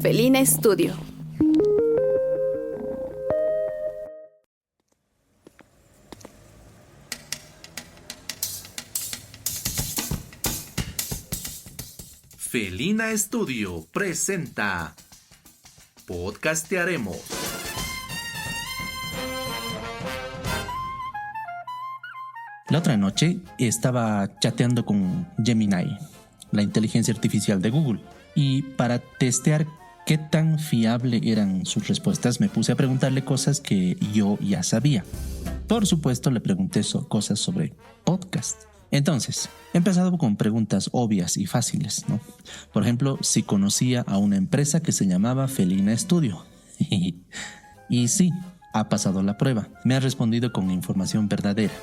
Felina Studio. Felina Studio presenta Podcastearemos. La otra noche estaba chateando con Gemini, la inteligencia artificial de Google, y para testear qué tan fiable eran sus respuestas me puse a preguntarle cosas que yo ya sabía. Por supuesto le pregunté cosas sobre podcast. Entonces, he empezado con preguntas obvias y fáciles, ¿no? Por ejemplo, si conocía a una empresa que se llamaba Felina Studio. Y sí, ha pasado la prueba. Me ha respondido con información verdadera.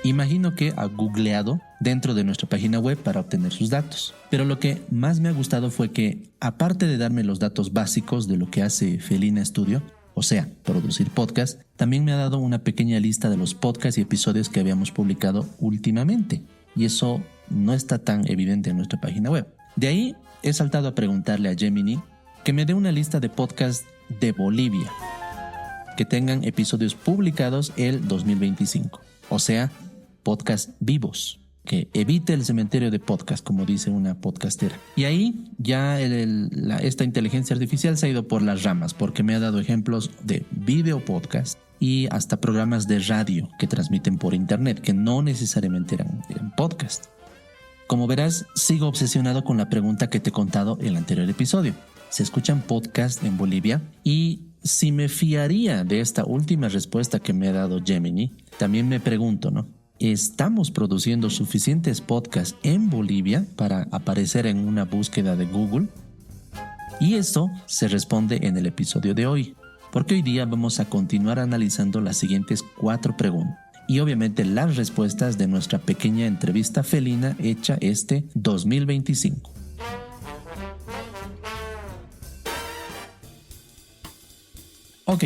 Imagino que ha googleado dentro de nuestra página web para obtener sus datos. Pero lo que más me ha gustado fue que, aparte de darme los datos básicos de lo que hace Felina Studio, o sea, producir podcast, también me ha dado una pequeña lista de los podcasts y episodios que habíamos publicado últimamente. Y eso no está tan evidente en nuestra página web. De ahí he saltado a preguntarle a Gemini que me dé una lista de podcasts de Bolivia que tengan episodios publicados el 2025. O sea, podcasts vivos, que evite el cementerio de podcast, como dice una podcastera. Y ahí ya esta inteligencia artificial se ha ido por las ramas, porque me ha dado ejemplos de video podcast y hasta programas de radio que transmiten por internet, que no necesariamente eran podcast. Como verás, sigo obsesionado con la pregunta que te he contado en el anterior episodio. ¿Se escuchan podcasts en Bolivia? Y si me fiaría de esta última respuesta que me ha dado Gemini, también me pregunto, ¿no? ¿Estamos produciendo suficientes podcasts en Bolivia para aparecer en una búsqueda de Google? Y eso se responde en el episodio de hoy, porque hoy día vamos a continuar analizando las siguientes 4 preguntas y obviamente las respuestas de nuestra pequeña entrevista felina hecha este 2025. Ok,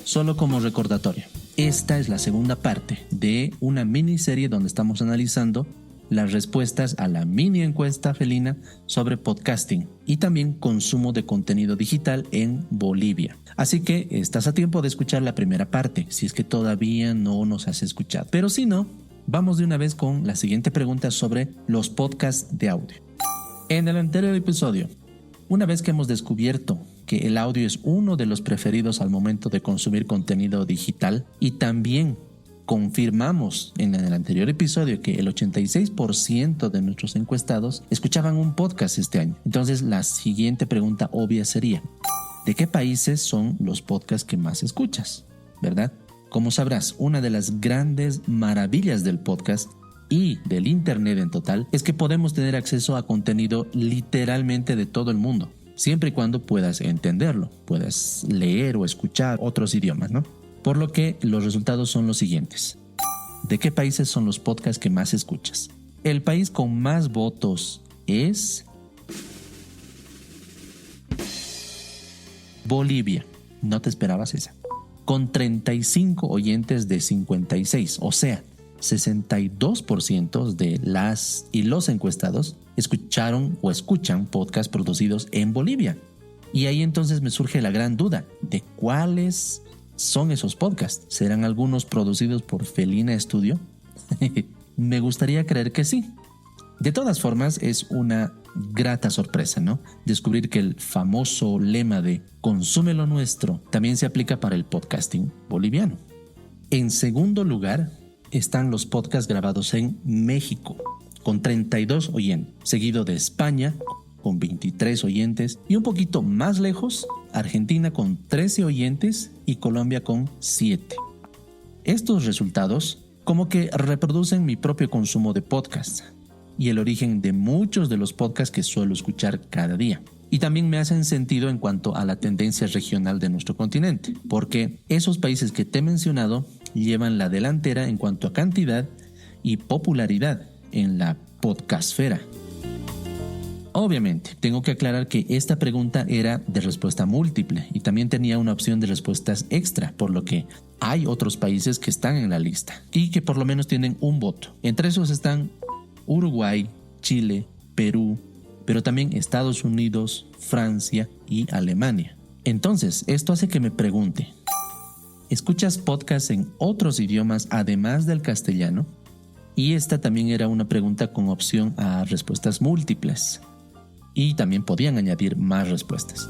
solo como recordatorio. Esta es la segunda parte de una miniserie donde estamos analizando las respuestas a la mini encuesta felina sobre podcasting y también consumo de contenido digital en Bolivia. Así que estás a tiempo de escuchar la primera parte, si es que todavía no nos has escuchado. Pero si no, vamos de una vez con la siguiente pregunta sobre los podcasts de audio. En el anterior episodio, una vez que hemos descubierto que el audio es uno de los preferidos al momento de consumir contenido digital y también confirmamos en el anterior episodio que el 86% de nuestros encuestados escuchaban un podcast este año. Entonces la siguiente pregunta obvia sería, ¿de qué países son los podcasts que más escuchas? ¿Verdad? Como sabrás, una de las grandes maravillas del podcast y del internet en total es que podemos tener acceso a contenido literalmente de todo el mundo, siempre y cuando puedas entenderlo, puedas leer o escuchar otros idiomas, ¿no? Por lo que los resultados son los siguientes. ¿De qué países son los podcasts que más escuchas? El país con más votos es Bolivia. No te esperabas esa. Con 35 oyentes de 56, o sea, 62% de las y los encuestados escucharon o escuchan podcasts producidos en Bolivia. Y ahí entonces me surge la gran duda de cuáles son esos podcasts. ¿Serán algunos producidos por Felina Studio? Me gustaría creer que sí. De todas formas, es una grata sorpresa, ¿no? Descubrir que el famoso lema de "consume lo nuestro" también se aplica para el podcasting boliviano. En segundo lugar están los podcasts grabados en México, con 32 oyentes, seguido de España, con 23 oyentes, y un poquito más lejos, Argentina con 13 oyentes y Colombia con 7. Estos resultados como que reproducen mi propio consumo de podcasts y el origen de muchos de los podcasts que suelo escuchar cada día. Y también me hacen sentido en cuanto a la tendencia regional de nuestro continente, porque esos países que te he mencionado llevan la delantera en cuanto a cantidad y popularidad en la podcastfera. Obviamente, tengo que aclarar que esta pregunta era de respuesta múltiple y también tenía una opción de respuestas extra, por lo que hay otros países que están en la lista y que por lo menos tienen un voto. Entre esos están Uruguay, Chile, Perú, pero también Estados Unidos, Francia y Alemania. Entonces, esto hace que me pregunte, ¿escuchas podcasts en otros idiomas además del castellano? Y esta también era una pregunta con opción a respuestas múltiples. Y también podían añadir más respuestas.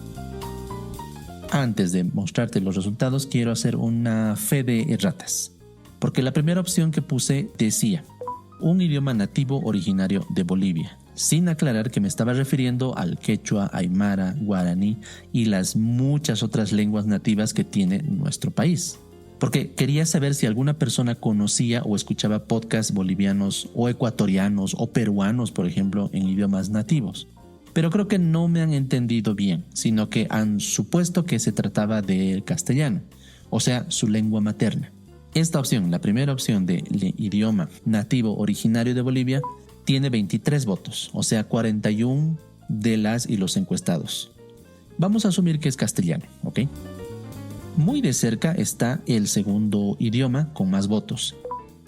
Antes de mostrarte los resultados, quiero hacer una fe de erratas. Porque la primera opción que puse decía, un idioma nativo originario de Bolivia, sin aclarar que me estaba refiriendo al quechua, aymara, guaraní y las muchas otras lenguas nativas que tiene nuestro país. Porque quería saber si alguna persona conocía o escuchaba podcasts bolivianos o ecuatorianos o peruanos, por ejemplo, en idiomas nativos. Pero creo que no me han entendido bien, sino que han supuesto que se trataba del castellano, o sea, su lengua materna. Esta opción, la primera opción de idioma nativo originario de Bolivia, tiene 23 votos, o sea, 41 de las y los encuestados. Vamos a asumir que es castellano, ¿ok? Muy de cerca está el segundo idioma con más votos.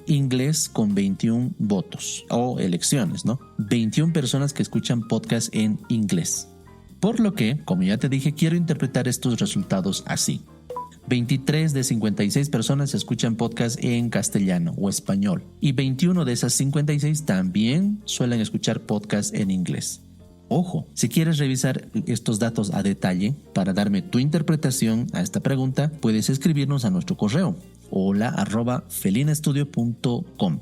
Inglés con 21 votos o elecciones, ¿no? 21 personas que escuchan podcast en inglés. Por lo que, como ya te dije, quiero interpretar estos resultados así. 23 de 56 personas escuchan podcast en castellano o español y 21 de esas 56 también suelen escuchar podcast en inglés. Ojo, si quieres revisar estos datos a detalle para darme tu interpretación a esta pregunta, puedes escribirnos a nuestro correo hola@felinastudio.com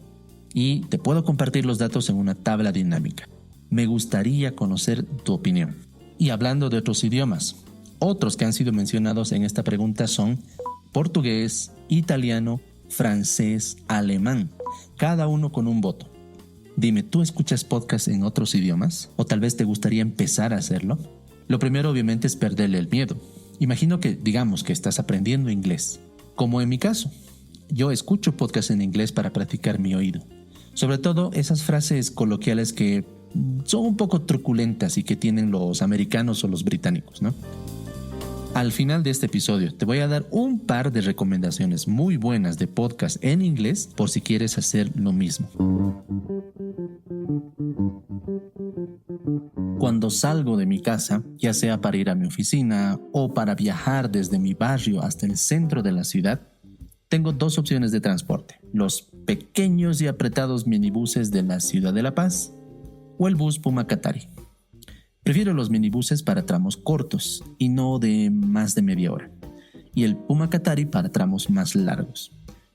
y te puedo compartir los datos en una tabla dinámica. Me gustaría conocer tu opinión. Y hablando de otros idiomas, otros que han sido mencionados en esta pregunta son portugués, italiano, francés, alemán, cada uno con un voto. Dime, ¿tú escuchas podcasts en otros idiomas? ¿O tal vez te gustaría empezar a hacerlo? Lo primero obviamente es perderle el miedo. Imagino que, digamos que estás aprendiendo inglés. Como en mi caso, yo escucho podcasts en inglés para practicar mi oído. Sobre todo esas frases coloquiales que son un poco truculentas y que tienen los americanos o los británicos, ¿no? Al final de este episodio te voy a dar un par de recomendaciones muy buenas de podcast en inglés por si quieres hacer lo mismo. Cuando salgo de mi casa, ya sea para ir a mi oficina o para viajar desde mi barrio hasta el centro de la ciudad, tengo dos opciones de transporte: los pequeños y apretados minibuses de la ciudad de La Paz o el bus Puma Katari. Prefiero los minibuses para tramos cortos y no de más de media hora, y el Puma Katari para tramos más largos.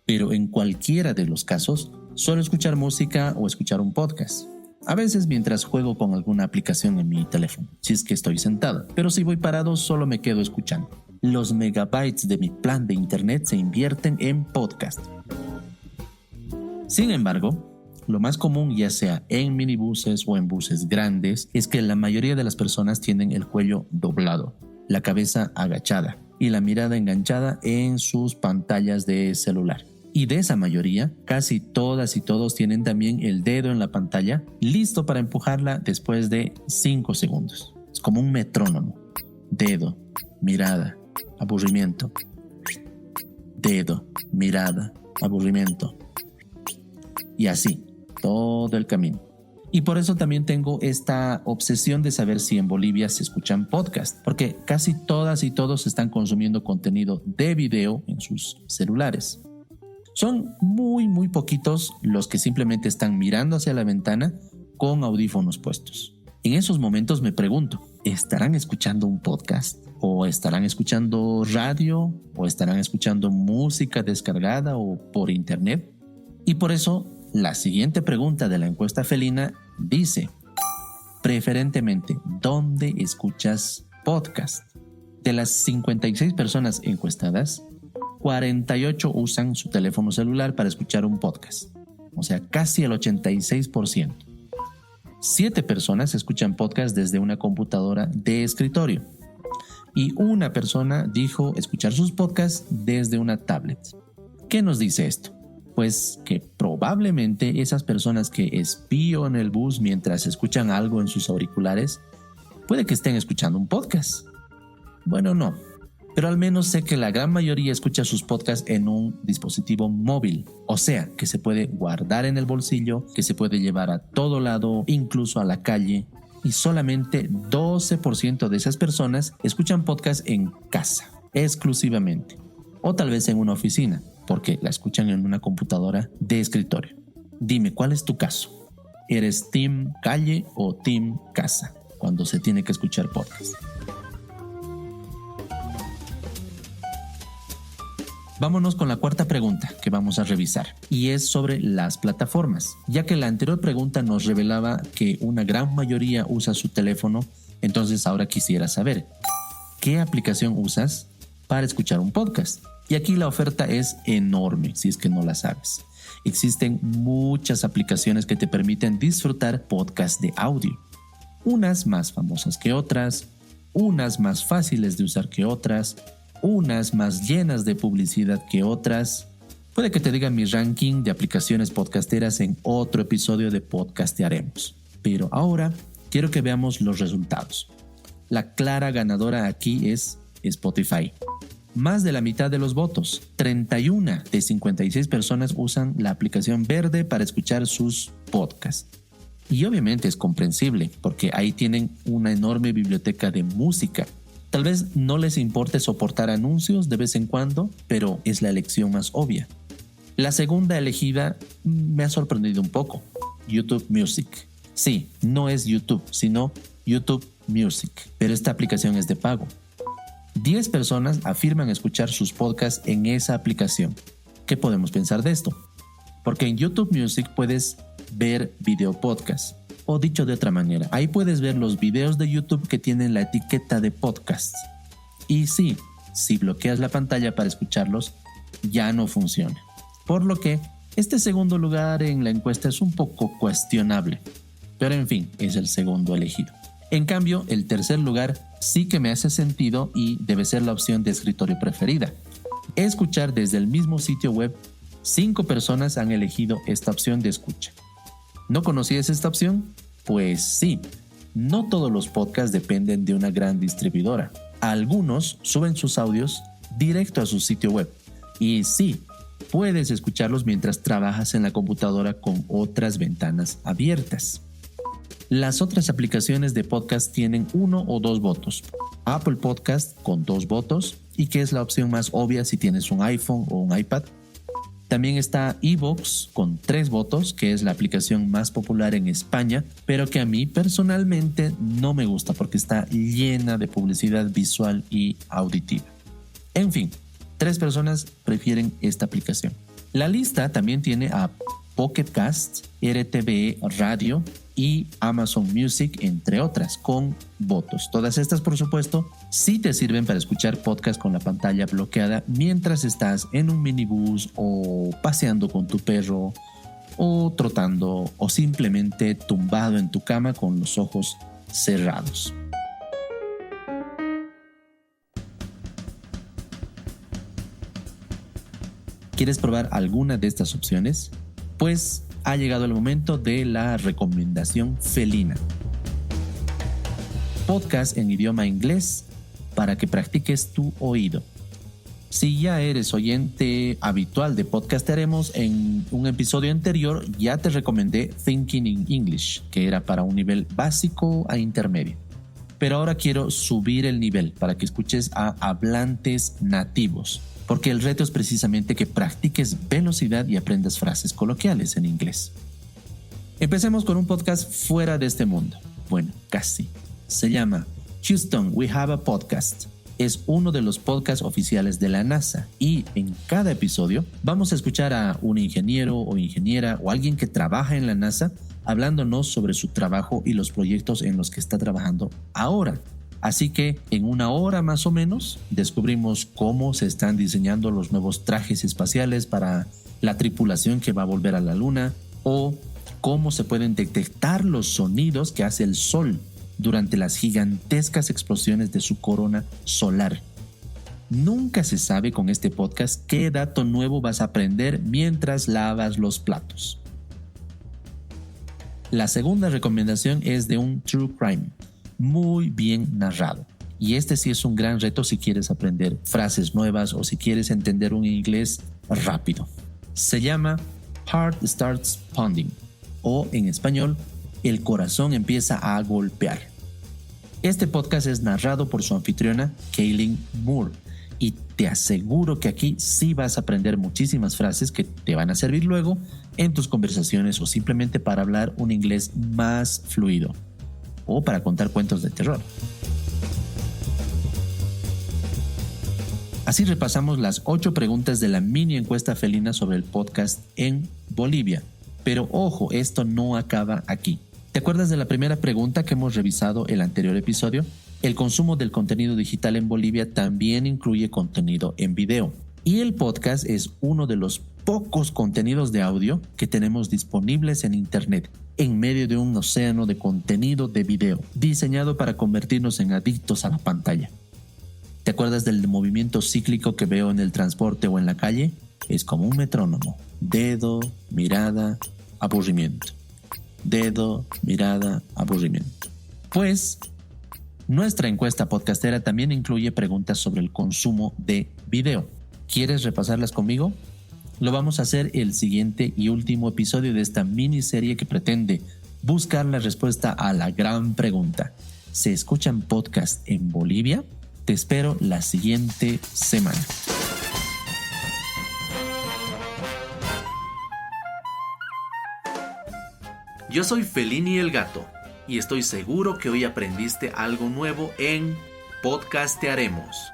Pero en cualquiera de los casos, suelo escuchar música o escuchar un podcast. A veces mientras juego con alguna aplicación en mi teléfono, si es que estoy sentado, pero si voy parado solo me quedo escuchando. Los megabytes de mi plan de internet se invierten en podcast. Sin embargo, lo más común, ya sea en minibuses o en buses grandes, es que la mayoría de las personas tienen el cuello doblado, la cabeza agachada y la mirada enganchada en sus pantallas de celular. Y de esa mayoría, casi todas y todos tienen también el dedo en la pantalla, listo para empujarla después de 5 segundos. Es como un metrónomo. Dedo, mirada, aburrimiento. Dedo, mirada, aburrimiento. Y así, todo el camino. Y por eso también tengo esta obsesión de saber si en Bolivia se escuchan podcasts, porque casi todas y todos están consumiendo contenido de video en sus celulares. Son muy poquitos los que simplemente están mirando hacia la ventana con audífonos puestos. En esos momentos me pregunto, ¿estarán escuchando un podcast? ¿O estarán escuchando radio? ¿O estarán escuchando música descargada o por internet? Y por eso, la siguiente pregunta de la encuesta felina dice, preferentemente, ¿dónde escuchas podcast? De las 56 personas encuestadas, 48 usan su teléfono celular para escuchar un podcast, o sea, casi el 86%. 7 personas escuchan podcast desde una computadora de escritorio y una persona dijo escuchar sus podcasts desde una tablet. ¿Qué nos dice esto? Pues que probablemente esas personas que espío en el bus mientras escuchan algo en sus auriculares, puede que estén escuchando un podcast. Bueno, no, pero al menos sé que la gran mayoría escucha sus podcasts en un dispositivo móvil, o sea, que se puede guardar en el bolsillo, que se puede llevar a todo lado, incluso a la calle, y solamente 12% de esas personas escuchan podcast en casa, exclusivamente, o tal vez en una oficina, porque la escuchan en una computadora de escritorio. Dime, ¿cuál es tu caso? ¿Eres team calle o team casa cuando se tiene que escuchar podcast? Vámonos con la cuarta pregunta que vamos a revisar, y es sobre las plataformas. Ya que la anterior pregunta nos revelaba que una gran mayoría usa su teléfono, entonces ahora quisiera saber, ¿qué aplicación usas para escuchar un podcast? Y aquí la oferta es enorme, si es que no la sabes. Existen muchas aplicaciones que te permiten disfrutar podcasts de audio. Unas más famosas que otras, unas más fáciles de usar que otras, unas más llenas de publicidad que otras. Puede que te diga mi ranking de aplicaciones podcasteras en otro episodio de Podcastearemos. Pero ahora quiero que veamos los resultados. La clara ganadora aquí es Spotify. Más de la mitad de los votos, 31 de 56 personas usan la aplicación verde para escuchar sus podcasts. Y obviamente es comprensible, porque ahí tienen una enorme biblioteca de música. Tal vez no les importe soportar anuncios de vez en cuando, pero es la elección más obvia. La segunda elegida me ha sorprendido un poco, YouTube Music. Sí, no es YouTube, sino YouTube Music, pero esta aplicación es de pago. 10 personas afirman escuchar sus podcasts en esa aplicación. ¿Qué podemos pensar de esto? Porque en YouTube Music puedes ver video podcast. O dicho de otra manera, ahí puedes ver los videos de YouTube que tienen la etiqueta de podcast. Y sí, si bloqueas la pantalla para escucharlos, ya no funciona. Por lo que este segundo lugar en la encuesta es un poco cuestionable. Pero en fin, es el segundo elegido. En cambio, el tercer lugar sí que me hace sentido y debe ser la opción de escritorio preferida. Escuchar desde el mismo sitio web, 5 personas han elegido esta opción de escucha. ¿No conocías esta opción? Pues sí, no todos los podcasts dependen de una gran distribuidora. Algunos suben sus audios directo a su sitio web. Y sí, puedes escucharlos mientras trabajas en la computadora con otras ventanas abiertas. Las otras aplicaciones de podcast tienen 1 o 2 votos. Apple Podcast con 2 votos, y que es la opción más obvia si tienes un iPhone o un iPad. También está iVoox con 3 votos, que es la aplicación más popular en España, pero que a mí personalmente no me gusta porque está llena de publicidad visual y auditiva. En fin, 3 personas prefieren esta aplicación. La lista también tiene a Pocket Cast, RTVE Radio y Amazon Music, entre otras, con votos. Todas estas, por supuesto, sí te sirven para escuchar podcast con la pantalla bloqueada mientras estás en un minibús o paseando con tu perro o trotando o simplemente tumbado en tu cama con los ojos cerrados. ¿Quieres probar alguna de estas opciones? Pues ha llegado el momento de la recomendación felina. Podcast en idioma inglés para que practiques tu oído. Si ya eres oyente habitual de Podcastearemos, en un episodio anterior ya te recomendé Thinking in English, que era para un nivel básico a intermedio. Pero ahora quiero subir el nivel para que escuches a hablantes nativos, porque el reto es precisamente que practiques velocidad y aprendas frases coloquiales en inglés. Empecemos con un podcast fuera de este mundo. Bueno, casi. Se llama Houston, We Have a Podcast. Es uno de los podcasts oficiales de la NASA y en cada episodio vamos a escuchar a un ingeniero o ingeniera o alguien que trabaja en la NASA hablándonos sobre su trabajo y los proyectos en los que está trabajando ahora. Así que en 1 hora más o menos descubrimos cómo se están diseñando los nuevos trajes espaciales para la tripulación que va a volver a la Luna, o cómo se pueden detectar los sonidos que hace el Sol durante las gigantescas explosiones de su corona solar. Nunca se sabe con este podcast qué dato nuevo vas a aprender mientras lavas los platos. La segunda recomendación es de un True Crime, muy bien narrado. Y este sí es un gran reto si quieres aprender frases nuevas o si quieres entender un inglés rápido. Se llama Heart Starts Pounding, o en español, el corazón empieza a golpear. Este podcast es narrado por su anfitriona, Kaylin Moore, y te aseguro que aquí sí vas a aprender muchísimas frases que te van a servir luego en tus conversaciones o simplemente para hablar un inglés más fluido o para contar cuentos de terror. Así repasamos las 8 preguntas de la mini encuesta felina sobre el podcast en Bolivia. Pero ojo, esto no acaba aquí. ¿Te acuerdas de la primera pregunta que hemos revisado el anterior episodio? El consumo del contenido digital en Bolivia también incluye contenido en video. Y el podcast es uno de los pocos contenidos de audio que tenemos disponibles en Internet, en medio de un océano de contenido de video, diseñado para convertirnos en adictos a la pantalla. ¿Te acuerdas del movimiento cíclico que veo en el transporte o en la calle? Es como un metrónomo. Dedo, mirada, aburrimiento. Dedo, mirada, aburrimiento. Pues, nuestra encuesta podcastera también incluye preguntas sobre el consumo de video. ¿Quieres repasarlas conmigo? Lo vamos a hacer el siguiente y último episodio de esta miniserie que pretende buscar la respuesta a la gran pregunta. ¿Se escuchan podcasts en Bolivia? Te espero la siguiente semana. Yo soy Felini el Gato y estoy seguro que hoy aprendiste algo nuevo en Podcastearemos.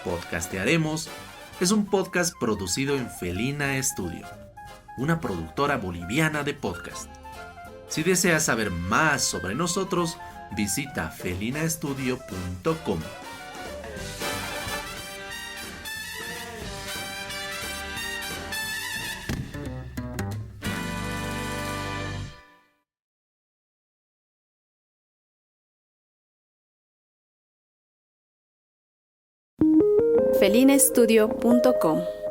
Podcastearemos es un podcast producido en Felina Studio, una productora boliviana de podcast. Si deseas saber más sobre nosotros, visita felinastudio.com. felinastudio.com